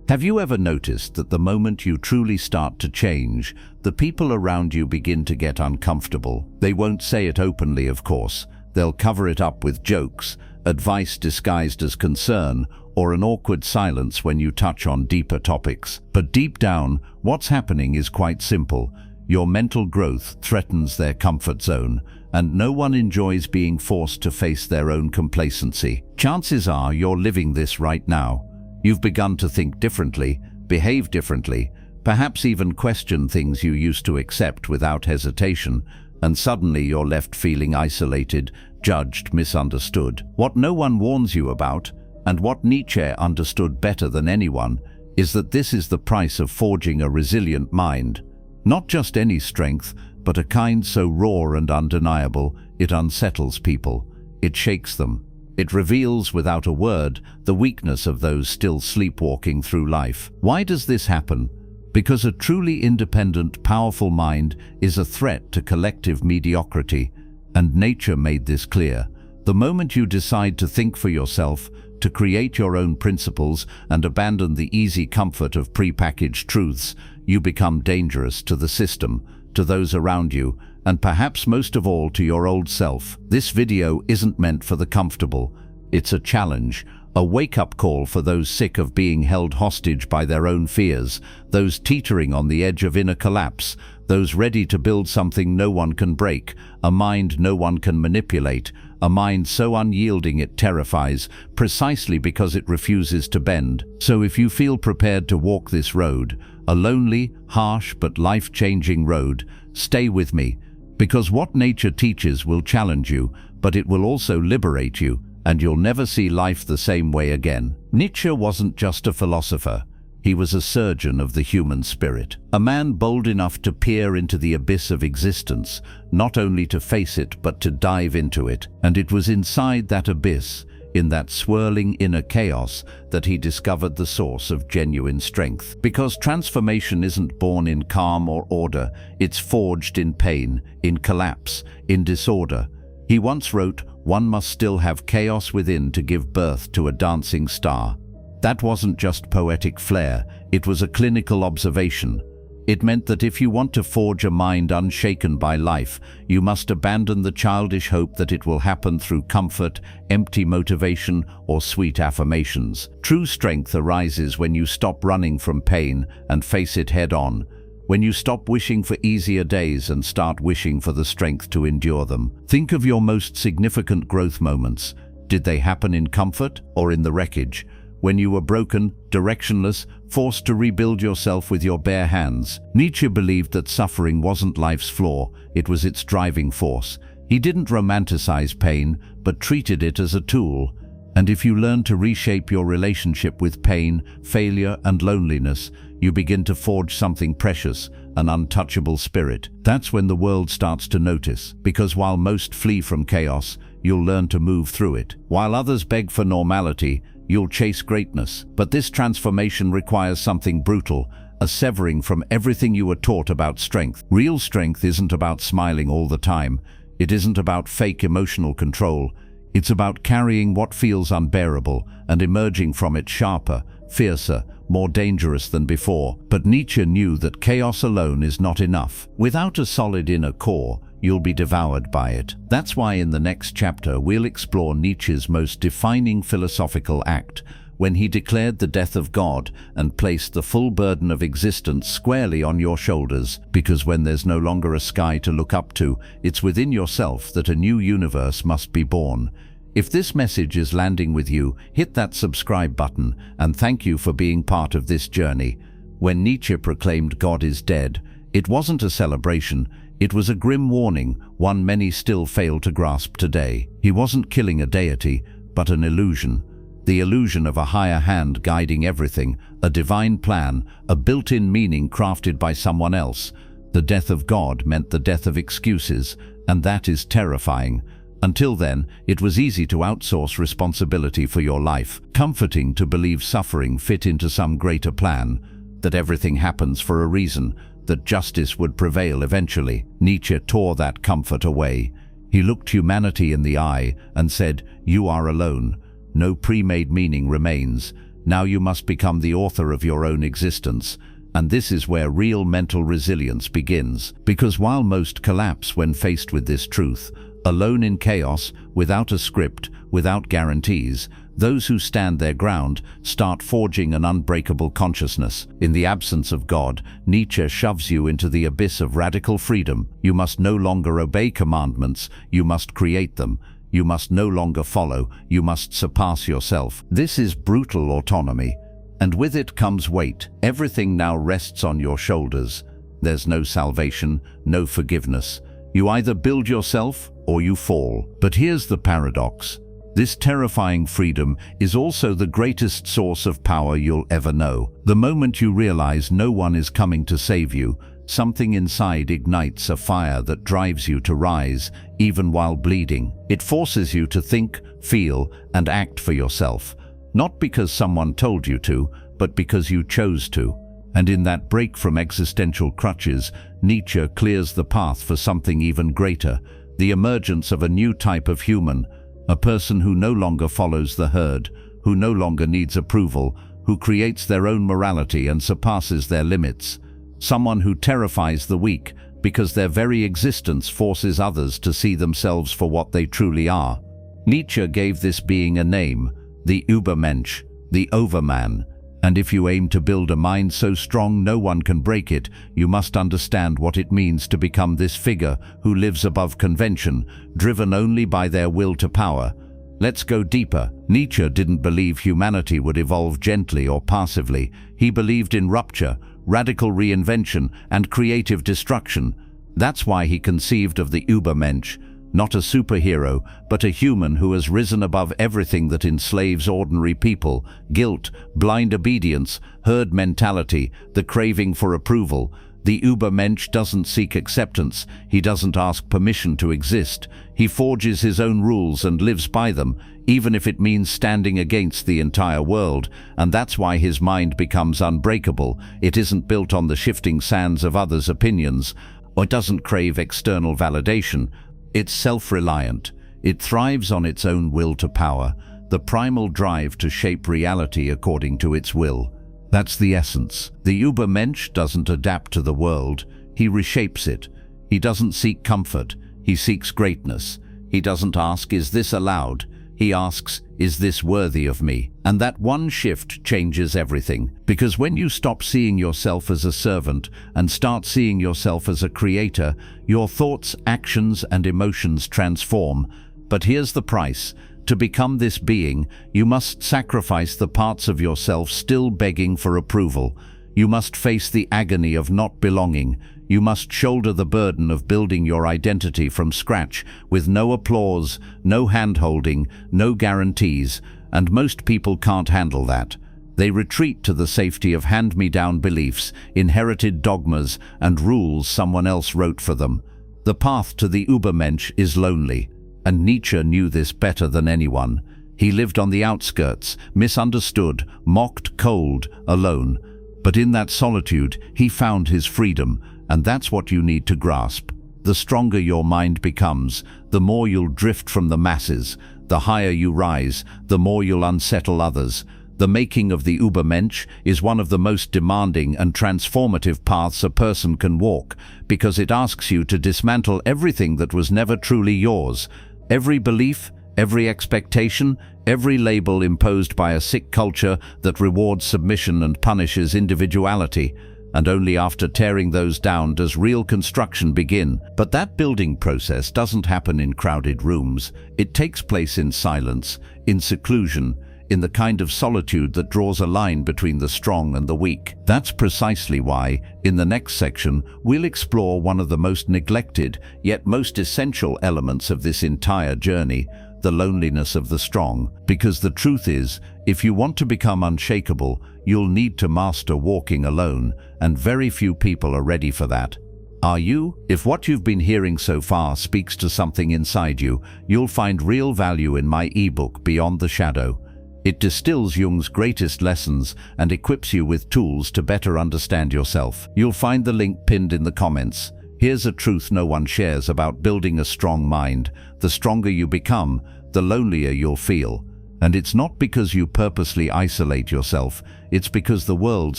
Have you ever noticed that the moment you truly start to change, the people around you begin to get uncomfortable? They won't say it openly, of course. They'll cover it up with jokes, advice disguised as concern, or an awkward silence when you touch on deeper topics. But deep down, what's happening is quite simple. Your mental growth threatens their comfort zone, and no one enjoys being forced to face their own complacency. Chances are you're living this right now. You've begun to think differently, behave differently, perhaps even question things you used to accept without hesitation, and suddenly you're left feeling isolated, judged, misunderstood. What no one warns you about, and what Nietzsche understood better than anyone, is that this is the price of forging a resilient mind. Not just any strength, but a kind so raw and undeniable, it unsettles people. It shakes them. It reveals, without a word, the weakness of those still sleepwalking through life. Why does this happen? Because a truly independent, powerful mind is a threat to collective mediocrity, and nature made this clear. The moment you decide to think for yourself, to create your own principles and abandon the easy comfort of prepackaged truths, you become dangerous to the system, to those around you, and perhaps most of all to your old self. This video isn't meant for the comfortable. It's a challenge, a wake-up call for those sick of being held hostage by their own fears, those teetering on the edge of inner collapse, those ready to build something no one can break, a mind no one can manipulate, a mind so unyielding it terrifies, precisely because it refuses to bend. So if you feel prepared to walk this road, a lonely, harsh but life-changing road, stay with me, because what nature teaches will challenge you, but it will also liberate you, and you'll never see life the same way again. Nietzsche wasn't just a philosopher. He was a surgeon of the human spirit, a man bold enough to peer into the abyss of existence, not only to face it but to dive into it. And it was inside that abyss, in that swirling inner chaos, that he discovered the source of genuine strength. Because transformation isn't born in calm or order, it's forged in pain, in collapse, in disorder. He once wrote, "One must still have chaos within to give birth to a dancing star." That wasn't just poetic flair, it was a clinical observation. It meant that if you want to forge a mind unshaken by life, you must abandon the childish hope that it will happen through comfort, empty motivation, or sweet affirmations. True strength arises when you stop running from pain and face it head-on, when you stop wishing for easier days and start wishing for the strength to endure them. Think of your most significant growth moments. Did they happen in comfort or in the wreckage? When you were broken, directionless, forced to rebuild yourself with your bare hands? Nietzsche believed that suffering wasn't life's flaw, it was its driving force. He didn't romanticize pain, but treated it as a tool. And if you learn to reshape your relationship with pain, failure, and loneliness, you begin to forge something precious, an untouchable spirit. That's when the world starts to notice, because while most flee from chaos, you'll learn to move through it. While others beg for normality, you'll chase greatness. But this transformation requires something brutal, a severing from everything you were taught about strength. Real strength isn't about smiling all the time. It isn't about fake emotional control. It's about carrying what feels unbearable and emerging from it sharper, fiercer, more dangerous than before. But Nietzsche knew that chaos alone is not enough. Without a solid inner core, you'll be devoured by it. That's why in the next chapter we'll explore Nietzsche's most defining philosophical act, when he declared the death of God and placed the full burden of existence squarely on your shoulders. Because when there's no longer a sky to look up to, it's within yourself that a new universe must be born. If this message is landing with you, hit that subscribe button, and thank you for being part of this journey. When Nietzsche proclaimed God is dead, it wasn't a celebration. It was a grim warning, one many still fail to grasp today. He wasn't killing a deity, but an illusion. The illusion of a higher hand guiding everything, a divine plan, a built-in meaning crafted by someone else. The death of God meant the death of excuses, and that is terrifying. Until then, it was easy to outsource responsibility for your life, comforting to believe suffering fit into some greater plan, that everything happens for a reason, that justice would prevail eventually. Nietzsche tore that comfort away. He looked humanity in the eye and said, "You are alone. No pre-made meaning remains. Now you must become the author of your own existence. And this is where real mental resilience begins. Because while most collapse when faced with this truth, alone in chaos, without a script, without guarantees, those who stand their ground start forging an unbreakable consciousness. In the absence of God, Nietzsche shoves you into the abyss of radical freedom. You must no longer obey commandments, you must create them. You must no longer follow, you must surpass yourself. This is brutal autonomy, and with it comes weight. Everything now rests on your shoulders. There's no salvation, no forgiveness. You either build yourself or you fall. But here's the paradox. This terrifying freedom is also the greatest source of power you'll ever know. The moment you realize no one is coming to save you, something inside ignites a fire that drives you to rise, even while bleeding. It forces you to think, feel, and act for yourself. Not because someone told you to, but because you chose to. And in that break from existential crutches, Nietzsche clears the path for something even greater, the emergence of a new type of human, a person who no longer follows the herd, who no longer needs approval, who creates their own morality and surpasses their limits. Someone who terrifies the weak because their very existence forces others to see themselves for what they truly are. Nietzsche gave this being a name, the Übermensch, the Overman. And if you aim to build a mind so strong no one can break it, you must understand what it means to become this figure who lives above convention, driven only by their will to power. Let's go deeper. Nietzsche didn't believe humanity would evolve gently or passively. He believed in rupture, radical reinvention, and creative destruction. That's why he conceived of the Übermensch, not a superhero, but a human who has risen above everything that enslaves ordinary people: guilt, blind obedience, herd mentality, the craving for approval. The Übermensch doesn't seek acceptance, he doesn't ask permission to exist. He forges his own rules and lives by them, even if it means standing against the entire world. And that's why his mind becomes unbreakable. It isn't built on the shifting sands of others' opinions, or doesn't crave external validation. It's self-reliant. It thrives on its own will to power, the primal drive to shape reality according to its will. That's the essence. The Übermensch doesn't adapt to the world, he reshapes it. He doesn't seek comfort, he seeks greatness. He doesn't ask, is this allowed? He asks, is this worthy of me? And that one shift changes everything. Because when you stop seeing yourself as a servant and start seeing yourself as a creator, your thoughts, actions, and emotions transform. But here's the price. To become this being, you must sacrifice the parts of yourself still begging for approval. You must face the agony of not belonging. You must shoulder the burden of building your identity from scratch, with no applause, no hand-holding, no guarantees, and most people can't handle that. They retreat to the safety of hand-me-down beliefs, inherited dogmas, and rules someone else wrote for them. The path to the Übermensch is lonely, and Nietzsche knew this better than anyone. He lived on the outskirts, misunderstood, mocked, cold, alone. But in that solitude, he found his freedom, and that's what you need to grasp. The stronger your mind becomes, the more you'll drift from the masses. The higher you rise, the more you'll unsettle others. The making of the Übermensch is one of the most demanding and transformative paths a person can walk, because it asks you to dismantle everything that was never truly yours. Every belief, every expectation, every label imposed by a sick culture that rewards submission and punishes individuality. And only after tearing those down does real construction begin. But that building process doesn't happen in crowded rooms. It takes place in silence, in seclusion, in the kind of solitude that draws a line between the strong and the weak. That's precisely why, in the next section, we'll explore one of the most neglected, yet most essential elements of this entire journey: the loneliness of the strong. Because the truth is, if you want to become unshakable, you'll need to master walking alone, and very few people are ready for that. Are you? If what you've been hearing so far speaks to something inside you, you'll find real value in my ebook, Beyond the Shadow. It distills Jung's greatest lessons and equips you with tools to better understand yourself. You'll find the link pinned in the comments. Here's a truth no one shares about building a strong mind. The stronger you become, the lonelier you'll feel. And it's not because you purposely isolate yourself, it's because the world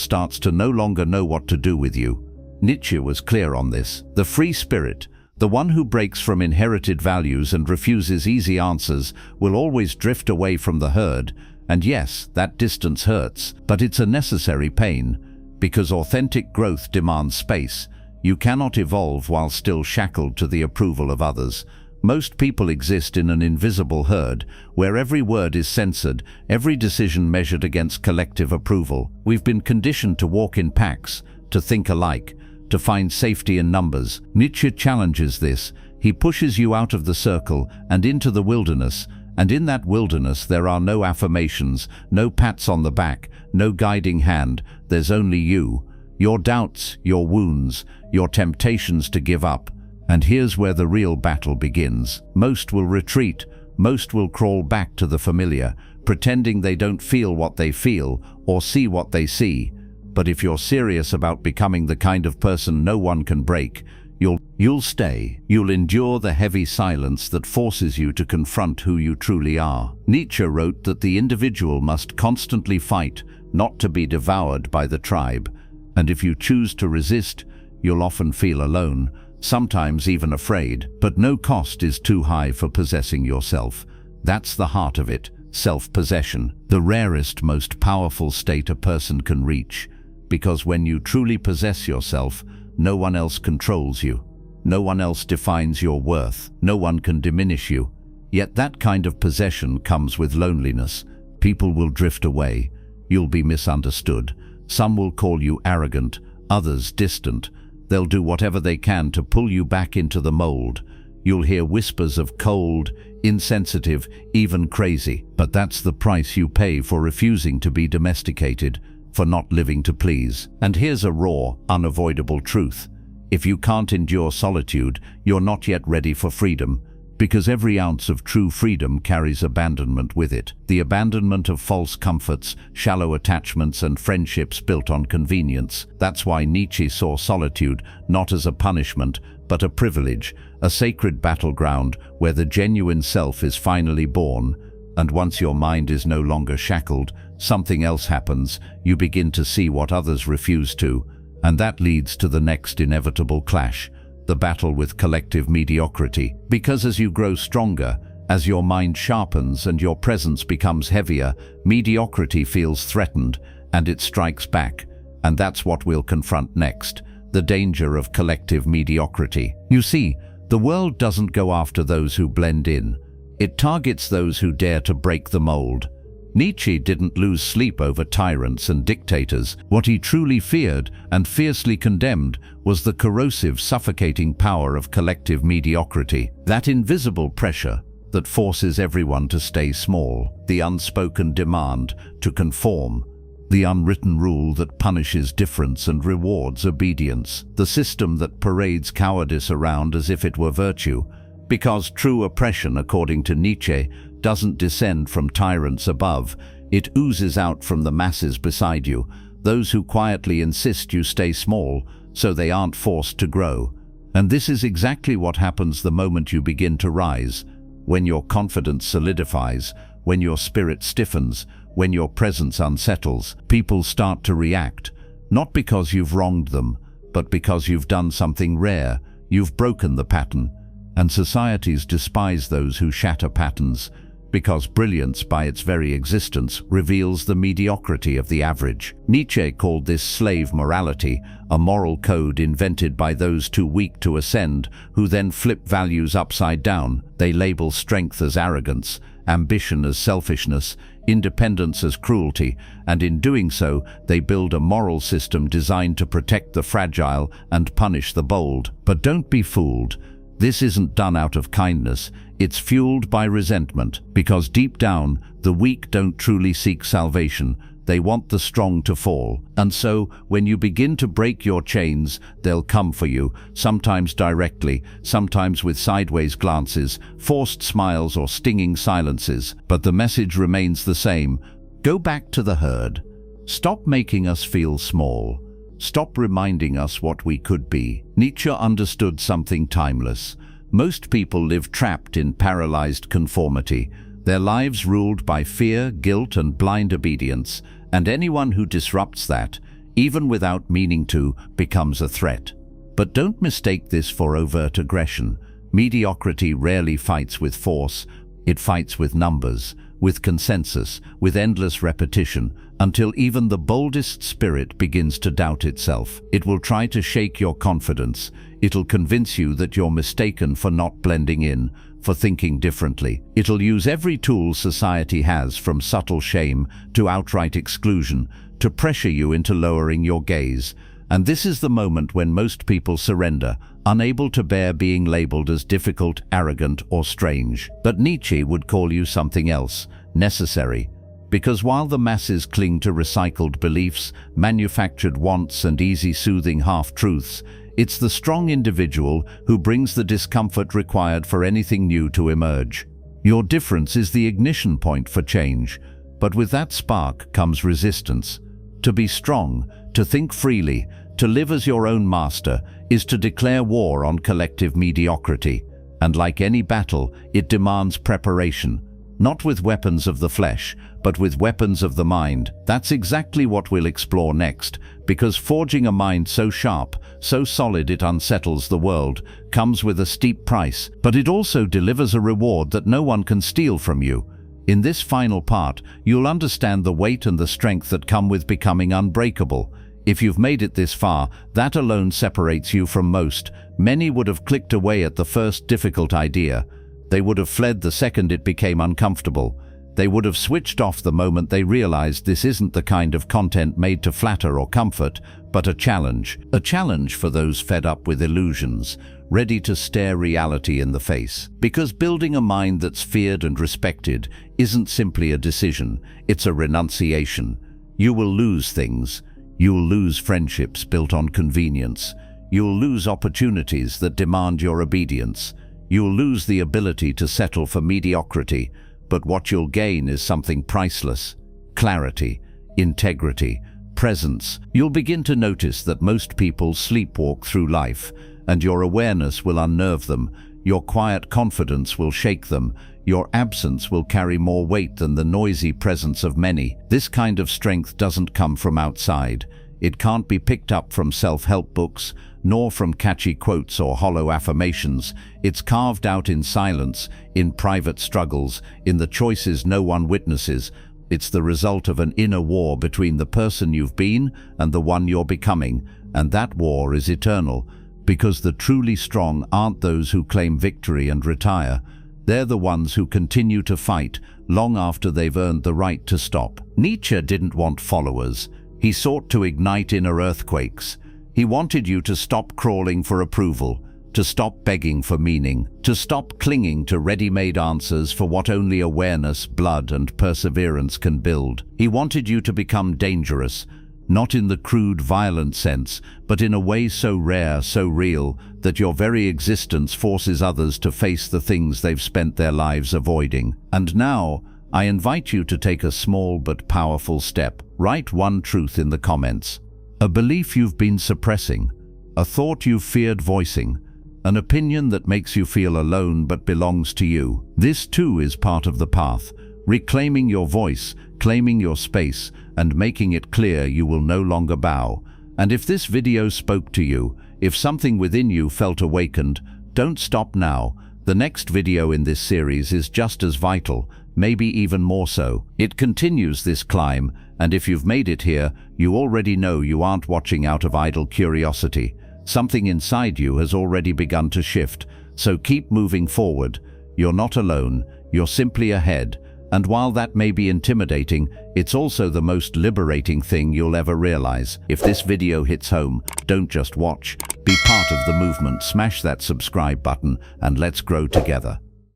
starts to no longer know what to do with you. Nietzsche was clear on this. The free spirit, the one who breaks from inherited values and refuses easy answers, will always drift away from the herd. And yes, that distance hurts, but it's a necessary pain, because authentic growth demands space. You cannot evolve while still shackled to the approval of others. Most people exist in an invisible herd, where every word is censored, every decision measured against collective approval. We've been conditioned to walk in packs, to think alike, to find safety in numbers. Nietzsche challenges this. He pushes you out of the circle and into the wilderness, and in that wilderness there are no affirmations, no pats on the back, no guiding hand. There's only you, your doubts, your wounds, your temptations to give up. And here's where the real battle begins. Most will retreat, most will crawl back to the familiar, pretending they don't feel what they feel or see what they see. But if you're serious about becoming the kind of person no one can break, you'll stay. You'll endure the heavy silence that forces you to confront who you truly are. Nietzsche wrote that the individual must constantly fight, not to be devoured by the tribe. And if you choose to resist, you'll often feel alone, sometimes even afraid. But no cost is too high for possessing yourself. That's the heart of it, self-possession, the rarest, most powerful state a person can reach. Because when you truly possess yourself, no one else controls you. No one else defines your worth. No one can diminish you. Yet that kind of possession comes with loneliness. People will drift away. You'll be misunderstood. Some will call you arrogant, others distant. They'll do whatever they can to pull you back into the mold. You'll hear whispers of cold, insensitive, even crazy. But that's the price you pay for refusing to be domesticated, for not living to please. And here's a raw, unavoidable truth. If you can't endure solitude, you're not yet ready for freedom, because every ounce of true freedom carries abandonment with it. The abandonment of false comforts, shallow attachments, and friendships built on convenience. That's why Nietzsche saw solitude not as a punishment, but a privilege, a sacred battleground where the genuine self is finally born. And once your mind is no longer shackled, something else happens. You begin to see what others refuse to, and that leads to the next inevitable clash, the battle with collective mediocrity. Because as you grow stronger, as your mind sharpens and your presence becomes heavier, mediocrity feels threatened, and it strikes back. And that's what we'll confront next, the danger of collective mediocrity. You see, the world doesn't go after those who blend in. It targets those who dare to break the mold. Nietzsche didn't lose sleep over tyrants and dictators. What he truly feared and fiercely condemned was the corrosive, suffocating power of collective mediocrity. That invisible pressure that forces everyone to stay small, the unspoken demand to conform, the unwritten rule that punishes difference and rewards obedience, the system that parades cowardice around as if it were virtue. Because true oppression, according to Nietzsche, doesn't descend from tyrants above, it oozes out from the masses beside you, those who quietly insist you stay small so they aren't forced to grow. And this is exactly what happens the moment you begin to rise, when your confidence solidifies, when your spirit stiffens, when your presence unsettles. People start to react, not because you've wronged them, but because you've done something rare. You've broken the pattern. And societies despise those who shatter patterns, because brilliance by its very existence reveals the mediocrity of the average. Nietzsche called this slave morality, a moral code invented by those too weak to ascend, who then flip values upside down. They label strength as arrogance, ambition as selfishness, independence as cruelty, and in doing so, they build a moral system designed to protect the fragile and punish the bold. But don't be fooled. This isn't done out of kindness, it's fueled by resentment, because deep down, the weak don't truly seek salvation, they want the strong to fall. And so, when you begin to break your chains, they'll come for you, sometimes directly, sometimes with sideways glances, forced smiles or stinging silences. But the message remains the same: go back to the herd. Stop making us feel small. Stop reminding us what we could be. Nietzsche understood something timeless. Most people live trapped in paralyzed conformity. Their lives ruled by fear, guilt, and blind obedience, and anyone who disrupts that, even without meaning to, becomes a threat. But don't mistake this for overt aggression. Mediocrity rarely fights with force, it fights with numbers, with consensus, with endless repetition, until even the boldest spirit begins to doubt itself. It will try to shake your confidence. It'll convince you that you're mistaken for not blending in, for thinking differently. It'll use every tool society has, from subtle shame to outright exclusion, to pressure you into lowering your gaze. And this is the moment when most people surrender, unable to bear being labeled as difficult, arrogant, or strange. But Nietzsche would call you something else, necessary. Because while the masses cling to recycled beliefs, manufactured wants, and easy soothing half-truths, it's the strong individual who brings the discomfort required for anything new to emerge. Your difference is the ignition point for change, but with that spark comes resistance. To be strong, to think freely, to live as your own master, is to declare war on collective mediocrity. And like any battle, it demands preparation. Not with weapons of the flesh, but with weapons of the mind. That's exactly what we'll explore next, because forging a mind so sharp, so solid it unsettles the world, comes with a steep price, but it also delivers a reward that no one can steal from you. In this final part, you'll understand the weight and the strength that come with becoming unbreakable. If you've made it this far, that alone separates you from most. Many would have clicked away at the first difficult idea. They would have fled the second it became uncomfortable. They would have switched off the moment they realized this isn't the kind of content made to flatter or comfort, but a challenge. A challenge for those fed up with illusions, ready to stare reality in the face. Because building a mind that's feared and respected isn't simply a decision, it's a renunciation. You will lose things. You'll lose friendships built on convenience. You'll lose opportunities that demand your obedience. You'll lose the ability to settle for mediocrity, but what you'll gain is something priceless: clarity, integrity, presence. You'll begin to notice that most people sleepwalk through life, and your awareness will unnerve them. Your quiet confidence will shake them. Your absence will carry more weight than the noisy presence of many. This kind of strength doesn't come from outside. It can't be picked up from self-help books, nor from catchy quotes or hollow affirmations. It's carved out in silence, in private struggles, in the choices no one witnesses. It's the result of an inner war between the person you've been and the one you're becoming, and that war is eternal, because the truly strong aren't those who claim victory and retire. They're the ones who continue to fight long after they've earned the right to stop. Nietzsche didn't want followers. He sought to ignite inner earthquakes. He wanted you to stop crawling for approval, to stop begging for meaning, to stop clinging to ready-made answers for what only awareness, blood, and perseverance can build. He wanted you to become dangerous, not in the crude, violent sense, but in a way so rare, so real, that your very existence forces others to face the things they've spent their lives avoiding. And now, I invite you to take a small but powerful step. Write one truth in the comments. A belief you've been suppressing, a thought you've feared voicing, an opinion that makes you feel alone but belongs to you. This too is part of the path, reclaiming your voice, claiming your space, and making it clear you will no longer bow. And if this video spoke to you, if something within you felt awakened, don't stop now. The next video in this series is just as vital, maybe even more so. It continues this climb, and if you've made it here, you already know you aren't watching out of idle curiosity. Something inside you has already begun to shift, so keep moving forward. You're not alone, you're simply ahead. And while that may be intimidating, it's also the most liberating thing you'll ever realize. If this video hits home, don't just watch. Be part of the movement. Smash that subscribe button and let's grow together.